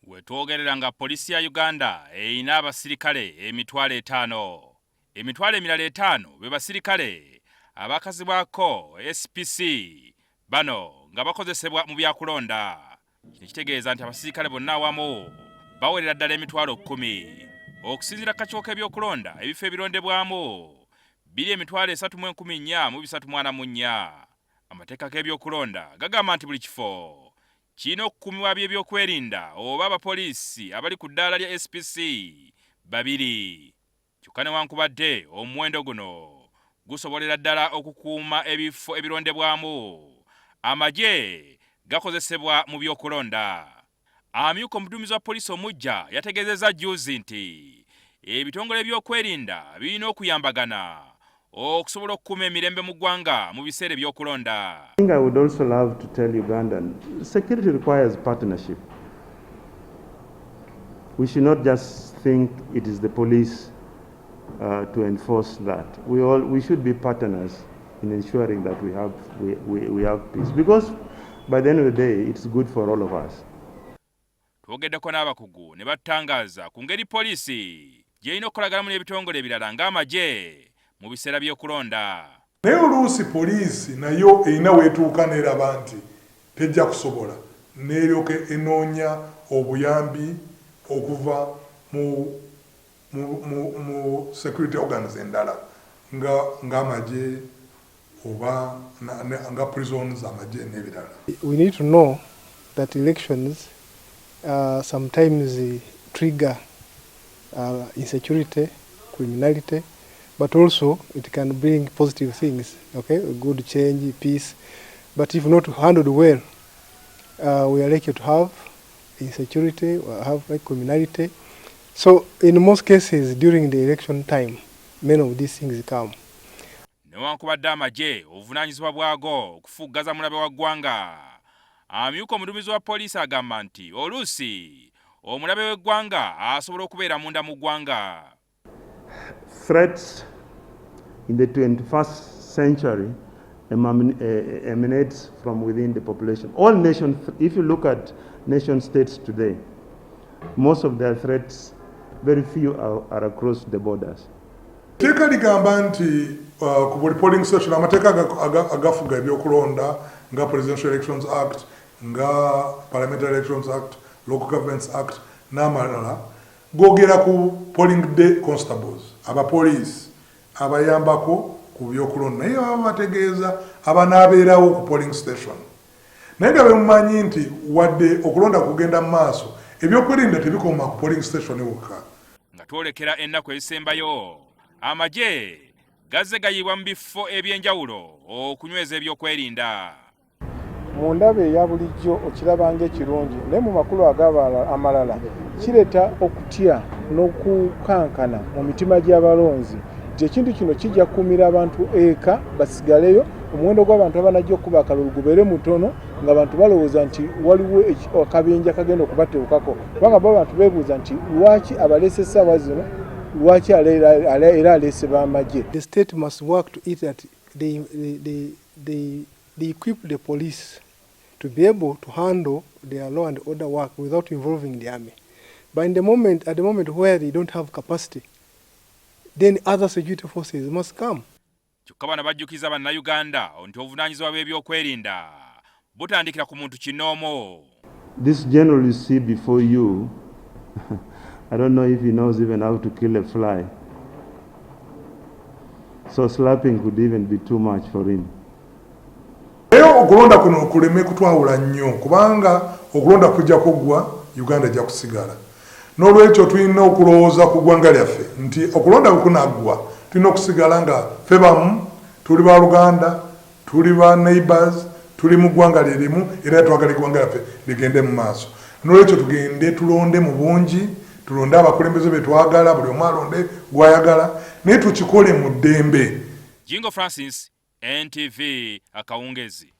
Wetwogerera nga polisi ya Uganda erina abasirikale emitwalo 5. Emitwalo emirala 5 be basirikale abakazibwako SPC bano nga bakozesebwa mu byakulonda. Kino kitegeeza nti abasirikale bonna awamu bawerera ddala emitwalo 10. Okusinziira kacooka ebyokulonda ebifo ebirondebwamu biri emitwalo 3,400 mu 344. Amateeka g'ebyokulonda gagamba nti buli kifo kirina okukuumibwa by'ebyokwerinda oba abapoliisi abali ku ddaala lya SPC 2. Kyokka newankubadde omuwendo guno gusobolera ddala okukuuma ebifo ebirondebwamu, amagye gakozesebwa mu byokulonda. Amyuka omuduumizi wa poliisi omujja yategeezezza jjuuzi nti ebitongole by'okwerinda birina okuyambagana okusobola okukuuma emirembe mu ggwanga mu biseera ebyokulonda. I would also love to tell Ugandan, security requires partnership. We should not just think it is the police to enforce that. We should be partners in ensuring that we have peace, because by the end of the day it's good for all of us. Twogeddeko n'abakugu ne batangaza ku ngeri poliisi gy'erina okukolaganamu n'ebitongole ebirala ng'amagye mu biseera by'okulonda. Naye oluusi poliisi nayo erina weetuuka n'eraba nti tejja kusobola, n'eryoka enoonya obuyambi okuva mu security organs endala ng'amagye oba nga prisons amagye n'ebirala. We need to know that elections sometimes trigger insecurity, criminality, but also it can bring positive things, okay, good change, peace. But if not handled well, we are likely to have insecurity, or have criminality. So in most cases during the election time, many of these things come. Newankubadde amagye obuvunaanyizibwa bwago okufuggaza mulabe wa ggwanga, amyuka omuduumizi wa poliisi agamba nti oluusi omulabe w'eggwanga asobola okubeera munda mu ggwanga. Threats in the 21st century emanates from within the population. All nations, if you look at nation states today, most of their threats, very few are across the borders. Teeka ligamba nti ku buli polling station amateeka agafuga ebyokulonda nga Presidential Elections Act, nga Parliamentary Elections Act, Local Governments Act n'amalala googera ku polling day constables, abapoliisi abayambako ku byokulonda, naye baba bategeeza abanaabeerawo ku polling station. Naye nga bemumanyi nti wadde okulonda kugenda mu maaso, ebyokwerinda tebikoma ku polling station wokka. Nga twolekera ennaku ezisembayo, amagye gazze gayibwa mu bifo eby'enjawulo okunyweza ebyokwerinda. Mu ndaba eya bulijjo okirabanga ekirungi, naye mu makulu amalala kireeta okutya n'okukankana mu mitima gy'abalonzi nti ekintu kino kijja kukuumira abantu eka basigaleyo, omuwendo gw'abantu abanajja okuba akalulu gubeere mutono, ng'abantu balowooza nti waliwo akabenja kagenda okubateekako, kubanga bo abantu beebuuza nti lwaki abaleese essaawa zino, lwaki era aleese b'amagye. The state must work to it that they equip the police to be able to handle their law and order work without involving the army. But at the moment where they don't have capacity, then other security forces must come. Kyokka bano bajjukiza bannayuganda nti obuvunaanyizibwa bw'ebyokwerinda butandikira ku muntu kinnoomu. This general you see before you, I don't know if he knows even how to kill a fly. So slapping could even be too much for him. Okulonda kuno kuleme kutwawula nnyo, kubanga okulonda kujja kuggwa, Uganda ejja kusigala. N'olwekyo tulina okulowooza ku ggwanga lyaffe nti okulonda kunaggwa tulina okusigala nga ffe bamu, tuli ba Luganda, tuli ba neighbors, tuli mu ggwanga lyerimu era twagala eggwanga lyaffe ligende mu maaso. N'olwekyo tugende tulonde mu bungi, tulonde abakulembeze be twagala, buli omu alonde gw'ayagala, naye tukikole mu ddembe. Jingo Francis, NTV Akawungeezi.